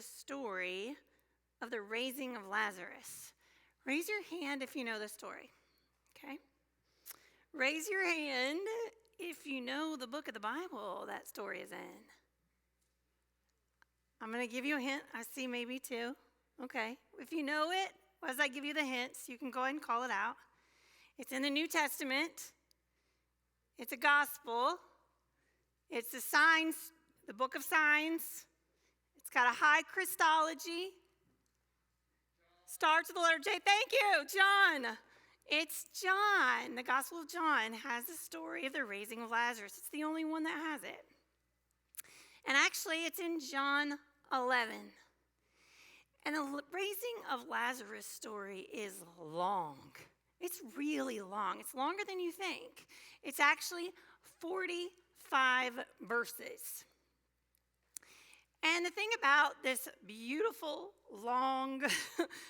the story of the raising of Lazarus. Raise your hand if you know the story, okay? Raise your hand if you know the book of the Bible that story is in. I'm going to give you a hint. I see maybe two. Okay. If you know it, as I give you the hints, you can go ahead and call it out. It's in the New Testament. It's a gospel. It's the signs, the book of signs. It's got a high Christology. Starts with the letter J. Thank you, John. It's John. The Gospel of John has the story of the raising of Lazarus. It's the only one that has it. And actually, it's in John 11. And the raising of Lazarus story is long. It's really long. It's longer than you think. It's actually 45 verses. And the thing about this beautiful, long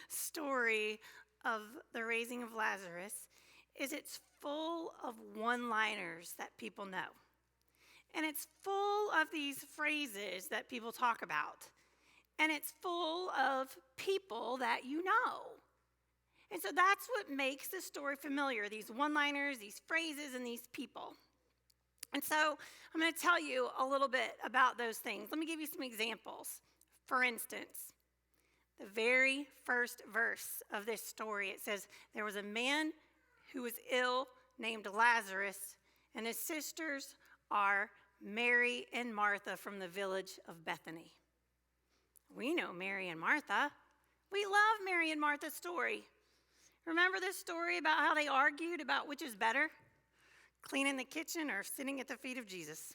story of the raising of Lazarus is it's full of one-liners that people know. And it's full of these phrases that people talk about. And it's full of people that you know. And so that's what makes the story familiar, these one-liners, these phrases, and these people. And so I'm going to tell you a little bit about those things. Let me give you some examples. For instance, the very first verse of this story, it says, there was a man who was ill named Lazarus, and his sisters are Mary and Martha from the village of Bethany. We know Mary and Martha. We love Mary and Martha's story. Remember this story about how they argued about which is better? Cleaning the kitchen or sitting at the feet of Jesus?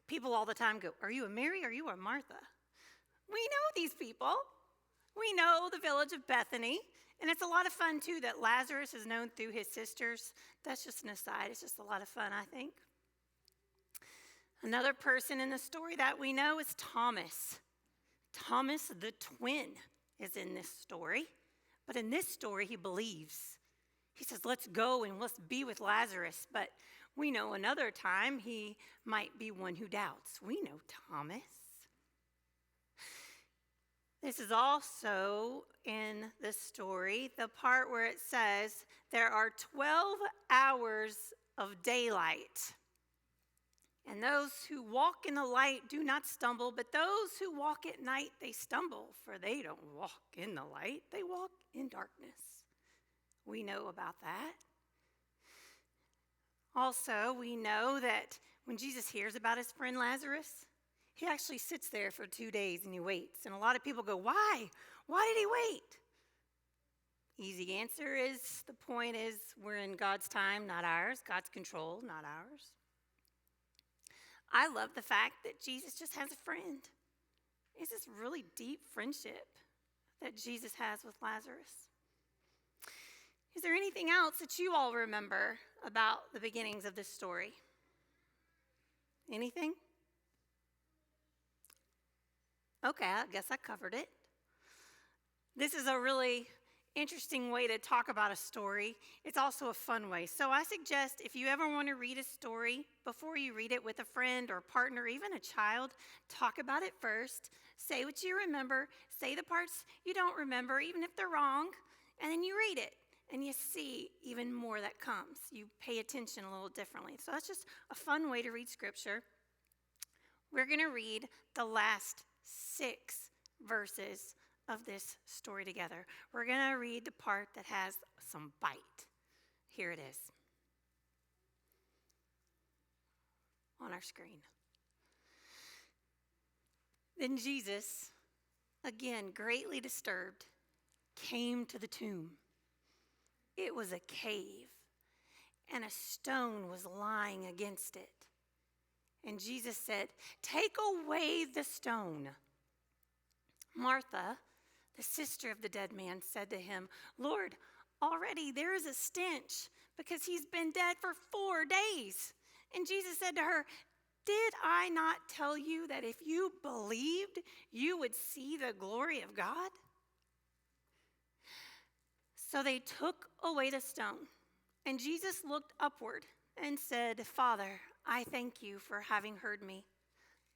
People all the time go, are you a Mary or are you a Martha? We know these people. We know the village of Bethany. And it's a lot of fun, too, that Lazarus is known through his sisters. That's just an aside. It's just a lot of fun, I think. Another person in the story that we know is Thomas. Thomas the twin is in this story. But in this story, he believes. He says, let's go and let's be with Lazarus. But we know another time he might be one who doubts. We know Thomas. This is also in the story, the part where it says there are 12 hours of daylight. And those who walk in the light do not stumble, but those who walk at night, they stumble, for they don't walk in the light, they walk in darkness. We know about that. Also, we know that when Jesus hears about his friend Lazarus, he actually sits there for 2 days and he waits. And a lot of people go, why? Why did he wait? Easy answer is, the point is, we're in God's time, not ours. God's control, not ours. I love the fact that Jesus just has a friend. It's this really deep friendship that Jesus has with Lazarus. Is there anything else that you all remember about the beginnings of this story? Anything? Okay, I guess I covered it. This is a really interesting way to talk about a story. It's also a fun way. So I suggest if you ever want to read a story, before you read it with a friend or partner, even a child, talk about it first. Say what you remember. Say the parts you don't remember, even if they're wrong. And then you read it. And you see even more that comes. You pay attention a little differently. So that's just a fun way to read Scripture. We're going to read the last 6 verses of this story together. We're going to read the part that has some bite. Here it is on our screen. Then Jesus, again greatly disturbed, came to the tomb. It was a cave, and a stone was lying against it. And Jesus said, "Take away the stone." Martha, the sister of the dead man, said to him, "Lord, already there is a stench because he's been dead for 4 days." And Jesus said to her, "Did I not tell you that if you believed, you would see the glory of God?" So they took away the stone, and Jesus looked upward and said, "Father, I thank you for having heard me.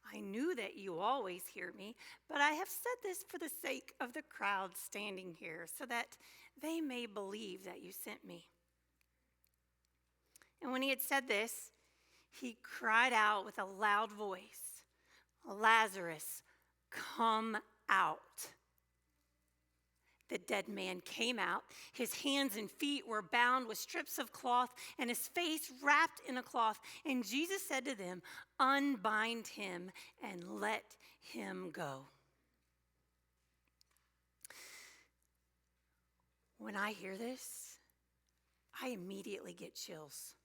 I knew that you always hear me, but I have said this for the sake of the crowd standing here, so that they may believe that you sent me." And when he had said this, he cried out with a loud voice, "Lazarus, come out." The dead man came out. His hands and feet were bound with strips of cloth, and his face wrapped in a cloth. And Jesus said to them, "Unbind him and let him go." When I hear this, I immediately get chills.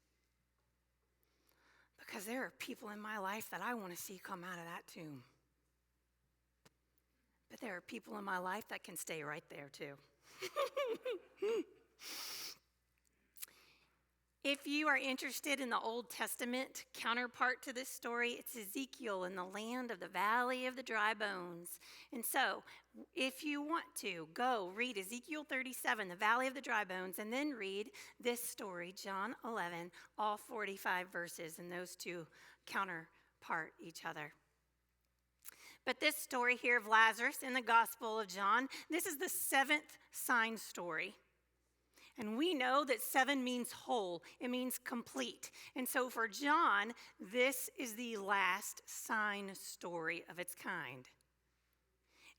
Because there are people in my life that I want to see come out of that tomb. But there are people in my life that can stay right there too. If you are interested in the Old Testament counterpart to this story, it's Ezekiel in the land of the valley of the dry bones. And so, if you want to, go read Ezekiel 37, the valley of the dry bones, and then read this story, John 11, all 45 verses, and those two counterpart each other. But this story here of Lazarus in the Gospel of John, this is the 7th sign story. And we know that 7 means whole. It means complete. And so for John, this is the last sign story of its kind.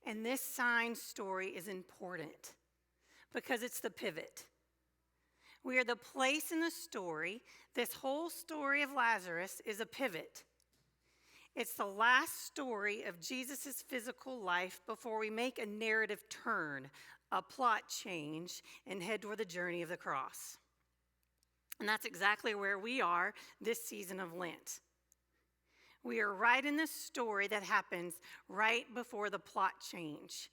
And this sign story is important because it's the pivot. We are the place in the story. This whole story of Lazarus is a pivot. It's the last story of Jesus' physical life before we make a narrative turn, a plot change, and head toward the journey of the cross. And that's exactly where we are this season of Lent. We are right in the story that happens right before the plot change.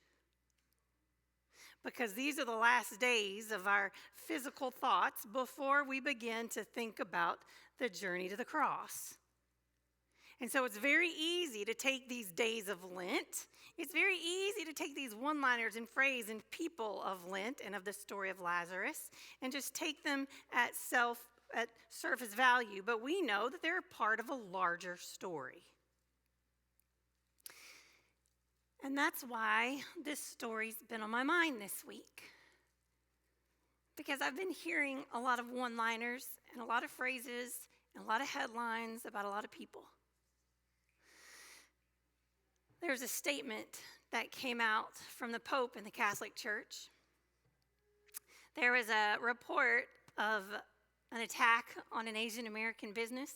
Because these are the last days of our physical thoughts before we begin to think about the journey to the cross. And so it's very easy to take these days of Lent. It's very easy to take these one-liners and phrase and people of Lent and of the story of Lazarus and just take them at surface value. But we know that they're a part of a larger story. And that's why this story's been on my mind this week. Because I've been hearing a lot of one-liners and a lot of phrases and a lot of headlines about a lot of people. There's a statement that came out from the Pope in the Catholic Church. There was a report of an attack on an Asian American business.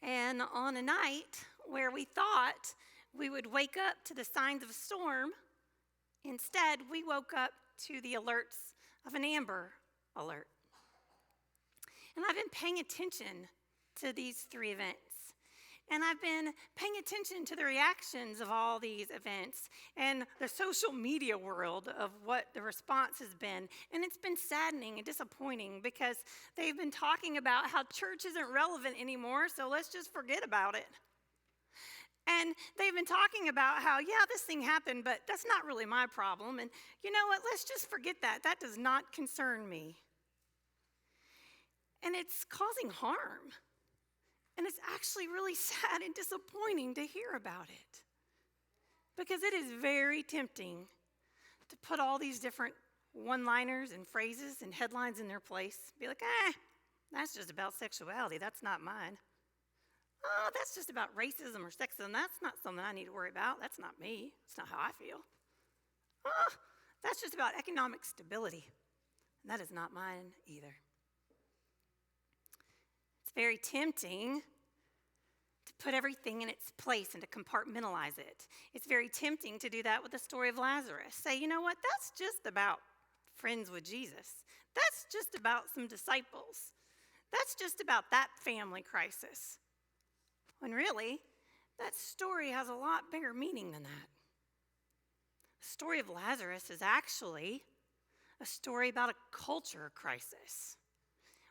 And on a night where we thought we would wake up to the signs of a storm, instead we woke up to the alerts of an Amber Alert. And I've been paying attention to these 3 events. And I've been paying attention to the reactions of all these events and the social media world of what the response has been. And it's been saddening and disappointing because they've been talking about how church isn't relevant anymore, so let's just forget about it. And they've been talking about how, yeah, this thing happened, but that's not really my problem. And you know what? Let's just forget that. That does not concern me. And it's causing harm. And it's actually really sad and disappointing to hear about it. Because it is very tempting to put all these different one-liners and phrases and headlines in their place. Be like, that's just about sexuality. That's not mine. Oh, that's just about racism or sexism. That's not something I need to worry about. That's not me. That's not how I feel. Oh, that's just about economic stability. And that is not mine either. It's very tempting to put everything in its place and to compartmentalize it. It's very tempting to do that with the story of Lazarus. Say, you know what, that's just about friends with Jesus. That's just about some disciples. That's just about that family crisis. When really, that story has a lot bigger meaning than that. The story of Lazarus is actually a story about a culture crisis.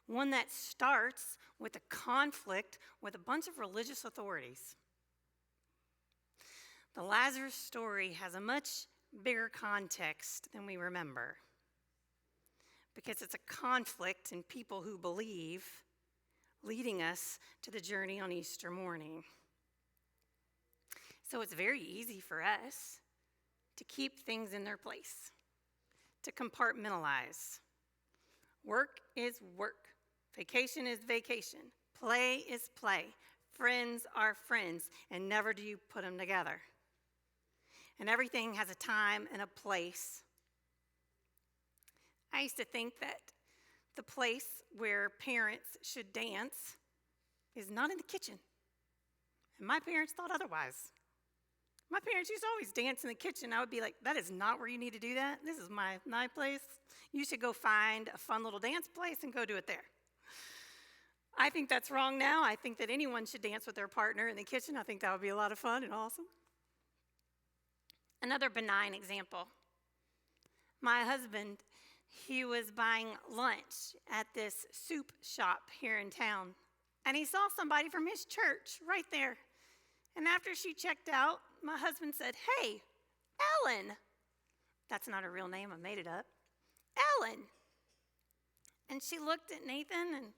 One that starts with a conflict with a bunch of religious authorities. The Lazarus story has a much bigger context than we remember, because it's a conflict in people who believe, leading us to the journey on Easter morning. So it's very easy for us to keep things in their place, to compartmentalize. Work is work. Vacation is vacation. Play is play. Friends are friends, and never do you put them together. And everything has a time and a place. I used to think that the place where parents should dance is not in the kitchen. And my parents thought otherwise. My parents used to always dance in the kitchen. I would be like, that is not where you need to do that. This is my place. You should go find a fun little dance place and go do it there. I think that's wrong now. I think that anyone should dance with their partner in the kitchen. I think that would be a lot of fun and awesome. Another benign example. My husband, he was buying lunch at this soup shop here in town, and he saw somebody from his church right there. And after she checked out, my husband said, "Hey, Ellen." That's not her real name, I made it up. Ellen. And she looked at Nathan, and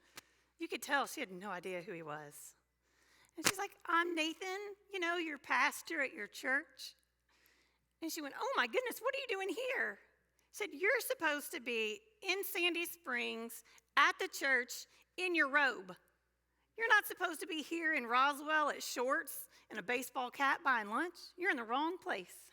you could tell she had no idea who he was. And she's like, "I'm Nathan, your pastor at your church." And she went, "Oh my goodness, what are you doing here?" Said, "You're supposed to be in Sandy Springs at the church in your robe. You're not supposed to be here in Roswell at shorts and a baseball cap buying lunch. You're in the wrong place."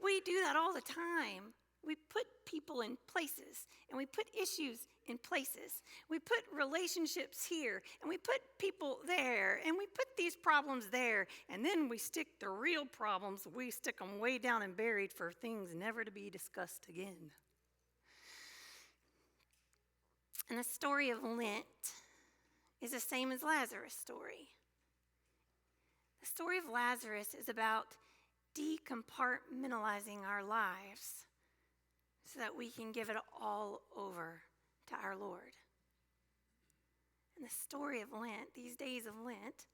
We do that all the time. We put people in places, and we put issues in places. We put relationships here, and we put people there, and we put these problems there, and then we stick the real problems, we stick them way down and buried for things never to be discussed again. And the story of Lent is the same as Lazarus' story. The story of Lazarus is about decompartmentalizing our lives so that we can give it all over to our Lord. And the story of Lent, these days of Lent,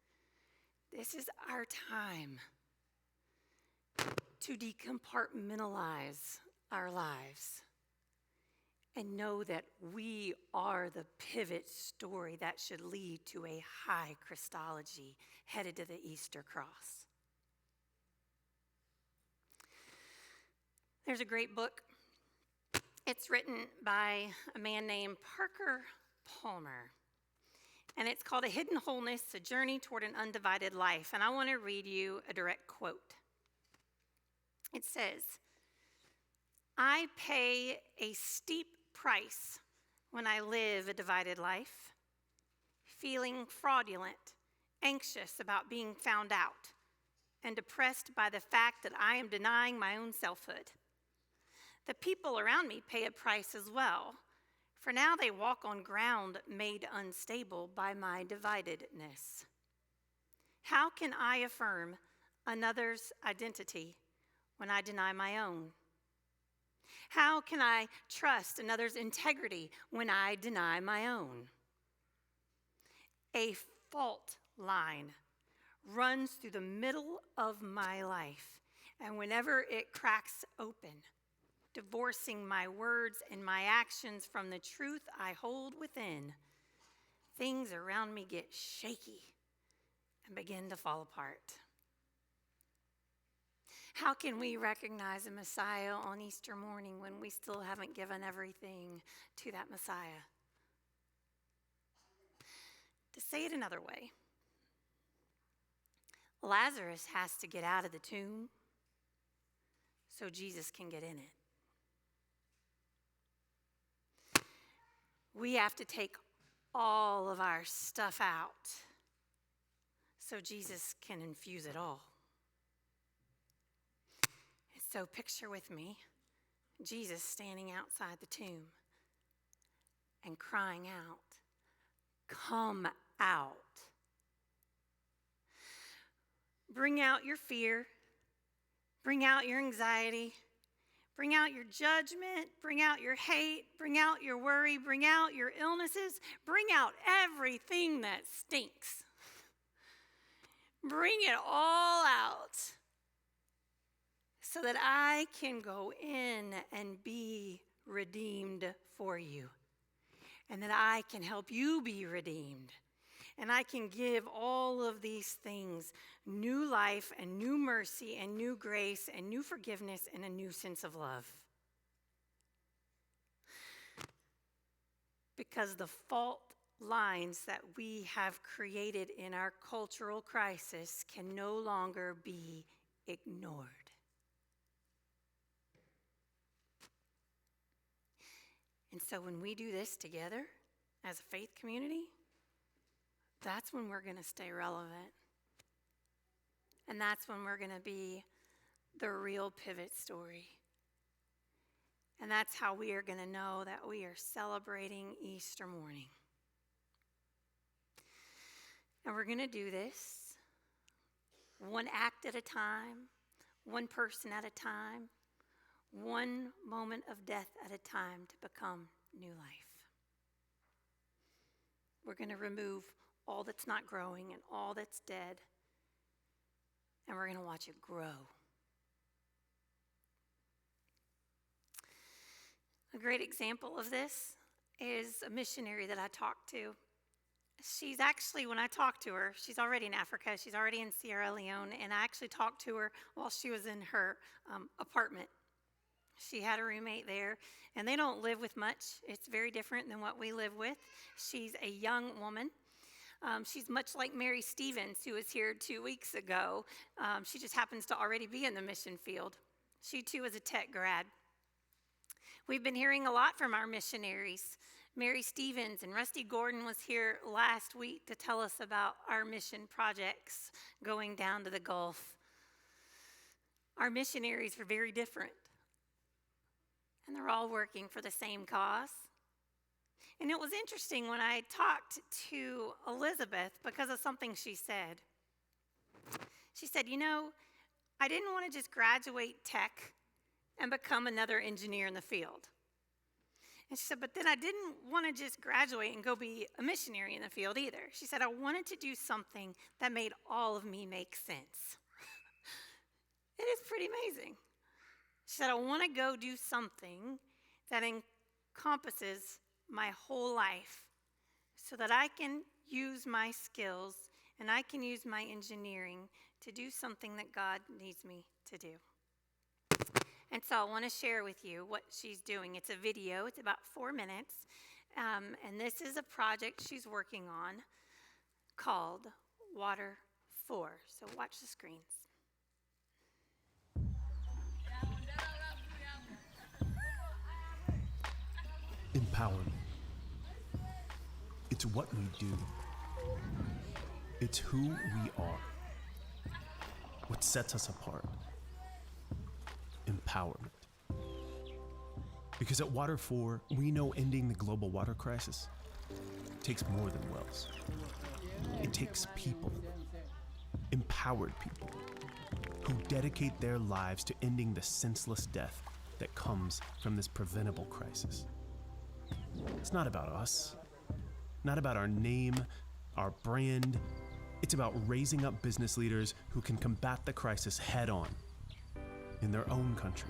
this is our time to decompartmentalize our lives and know that we are the pivot story that should lead to a high Christology headed to the Easter cross. There's a great book. It's written by a man named Parker Palmer, and it's called A Hidden Wholeness, A Journey Toward an Undivided Life. And I want to read you a direct quote. It says, "I pay a steep price when I live a divided life, feeling fraudulent, anxious about being found out, and depressed by the fact that I am denying my own selfhood. The people around me pay a price as well, for now they walk on ground made unstable by my dividedness. How can I affirm another's identity when I deny my own? How can I trust another's integrity when I deny my own? A fault line runs through the middle of my life, and whenever it cracks open, divorcing my words and my actions from the truth I hold within, things around me get shaky and begin to fall apart." How can we recognize a Messiah on Easter morning when we still haven't given everything to that Messiah? To say it another way, Lazarus has to get out of the tomb so Jesus can get in it. We have to take all of our stuff out so Jesus can infuse it all. So picture with me Jesus standing outside the tomb and crying out, "Come out." Bring out your fear. Bring out your anxiety. Bring out your judgment, bring out your hate, bring out your worry, bring out your illnesses, bring out everything that stinks. Bring it all out so that I can go in and be redeemed for you, and that I can help you be redeemed, And I can give all of these things new life and new mercy and new grace and new forgiveness and a new sense of love. Because the fault lines that we have created in our cultural crisis can no longer be ignored. And so when we do this together as a faith community, that's when we're going to stay relevant. And that's when we're going to be the real pivot story. And that's how we are going to know that we are celebrating Easter morning. And we're going to do this one act at a time, one person at a time, one moment of death at a time to become new life. We're going to remove all that's not growing and all that's dead, and we're going to watch it grow. A great example of this is a missionary that I talked to. She's actually, when I talked to her, she's already in Africa. She's already in Sierra Leone, and I actually talked to her while she was in her apartment. She had a roommate there, and they don't live with much. It's very different than what we live with. She's a young woman. She's much like Mary Stevens, who was here 2 weeks ago. She just happens to already be in the mission field. She, too, is a tech grad. We've been hearing a lot from our missionaries. Mary Stevens and Rusty Gordon was here last week to tell us about our mission projects going down to the Gulf. Our missionaries are very different, and they're all working for the same cause. And it was interesting when I talked to Elizabeth because of something she said. She said, I didn't want to just graduate tech and become another engineer in the field. And she said, but then I didn't want to just graduate and go be a missionary in the field either. She said, I wanted to do something that made all of me make sense. It is pretty amazing. She said, I want to go do something that encompasses my whole life so that I can use my skills and I can use my engineering to do something that God needs me to do. And so I want to share with you what she's doing. It's a video. It's about 4 minutes. And this is a project she's working on called Water 4. So watch the screens. Empowerment. It's what we do. It's who we are. What sets us apart. Empowerment. Because at Water 4, we know ending the global water crisis takes more than wells. It takes people, empowered people, who dedicate their lives to ending the senseless death that comes from this preventable crisis. It's not about us, not about our name, our brand. It's about raising up business leaders who can combat the crisis head on in their own country.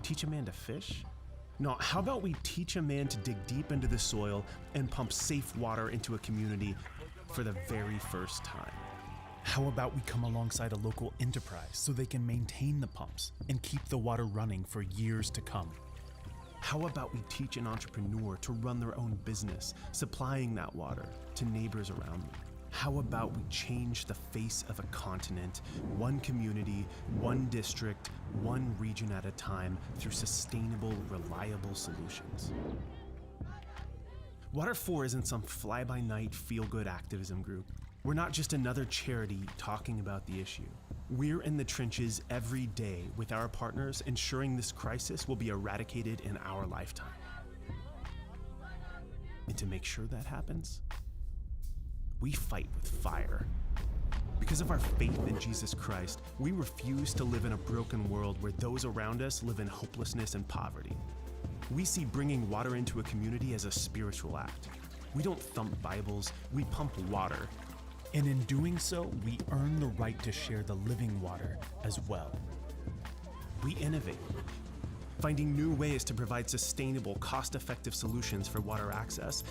Teach a man to fish? No, how about we teach a man to dig deep into the soil and pump safe water into a community for the very first time? How about we come alongside a local enterprise so they can maintain the pumps and keep the water running for years to come? How about we teach an entrepreneur to run their own business, supplying that water to neighbors around them? How about we change the face of a continent, one community, one district, one region at a time through sustainable, reliable solutions? Water 4 isn't some fly-by-night, feel-good activism group. We're not just another charity talking about the issue. We're in the trenches every day with our partners, ensuring this crisis will be eradicated in our lifetime. And to make sure that happens, we fight with fire. Because of our faith in Jesus Christ, we refuse to live in a broken world where those around us live in hopelessness and poverty. We see bringing water into a community as a spiritual act. We don't thump Bibles, we pump water. And in doing so, we earn the right to share the living water as well. We innovate, finding new ways to provide sustainable, cost-effective solutions for water access.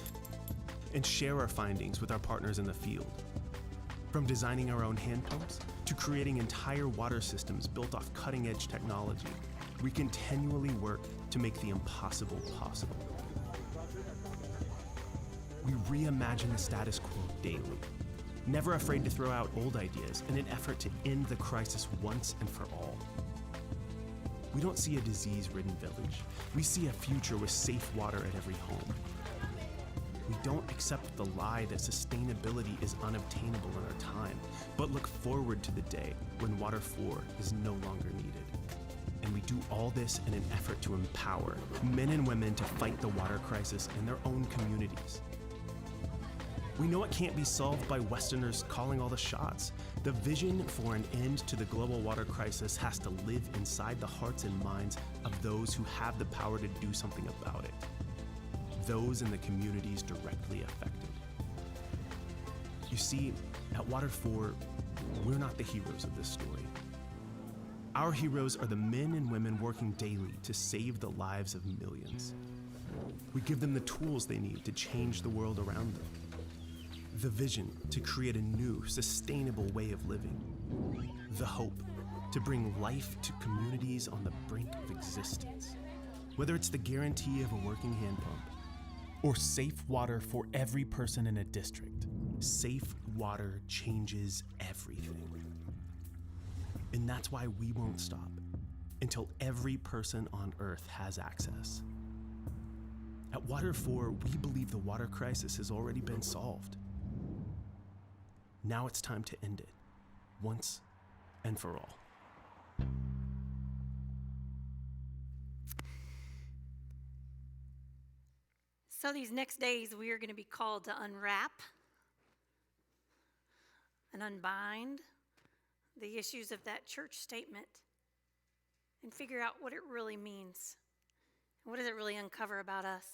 and share our findings with our partners in the field. From designing our own hand pumps to creating entire water systems built off cutting-edge technology, we continually work to make the impossible possible. We reimagine the status quo daily, never afraid to throw out old ideas in an effort to end the crisis once and for all. We don't see a disease-ridden village. We see a future with safe water at every home. We don't accept the lie that sustainability is unobtainable in our time, but look forward to the day when Water 4 is no longer needed. And we do all this in an effort to empower men and women to fight the water crisis in their own communities. We know it can't be solved by Westerners calling all the shots. The vision for an end to the global water crisis has to live inside the hearts and minds of those who have the power to do something about it. Those in the communities directly affected. You see, at Water 4, we're not the heroes of this story. Our heroes are the men and women working daily to save the lives of millions. We give them the tools they need to change the world around them. The vision to create a new, sustainable way of living. The hope to bring life to communities on the brink of existence. Whether it's the guarantee of a working hand pump, Or safe water for every person in a district. safe water changes everything. And that's why we won't stop until every person on Earth has access. At Water 4, we believe the water crisis has already been solved. Now it's time to end it, once and for all. So these next days, we are going to be called to unwrap and unbind the issues of that church statement and figure out what it really means. And what does it really uncover about us?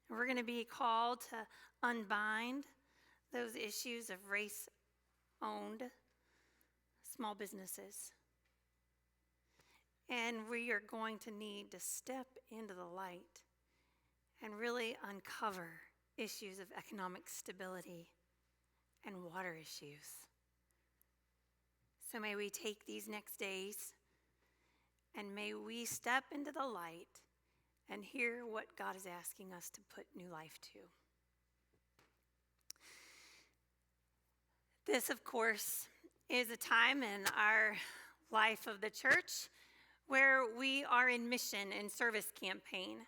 And we're going to be called to unbind those issues of race-owned small businesses. And we are going to need to step into the light and really uncover issues of economic stability and water issues. So may we take these next days and may we step into the light and hear what God is asking us to put new life to. This, of course, is a time in our life of the church where we are in mission and service campaign.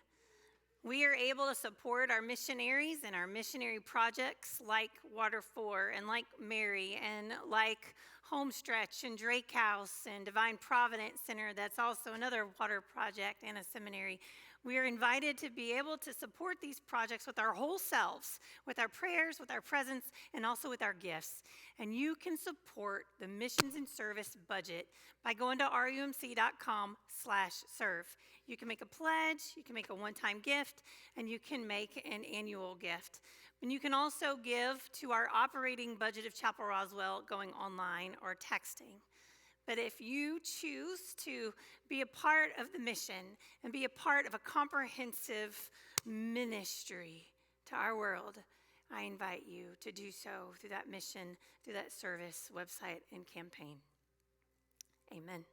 We are able to support our missionaries and our missionary projects like Water 4 and like Mary and like Homestretch and Drake House and Divine Providence Center. That's also another water project and a seminary. We are invited to be able to support these projects with our whole selves, with our prayers, with our presence, and also with our gifts. And you can support the missions and service budget by going to rumc.com/serve. You can make a pledge, you can make a one-time gift, and you can make an annual gift. And you can also give to our operating budget of Chapel Roswell going online or texting. But if you choose to be a part of the mission and be a part of a comprehensive ministry to our world, I invite you to do so through that mission, through that service, website, and campaign. Amen.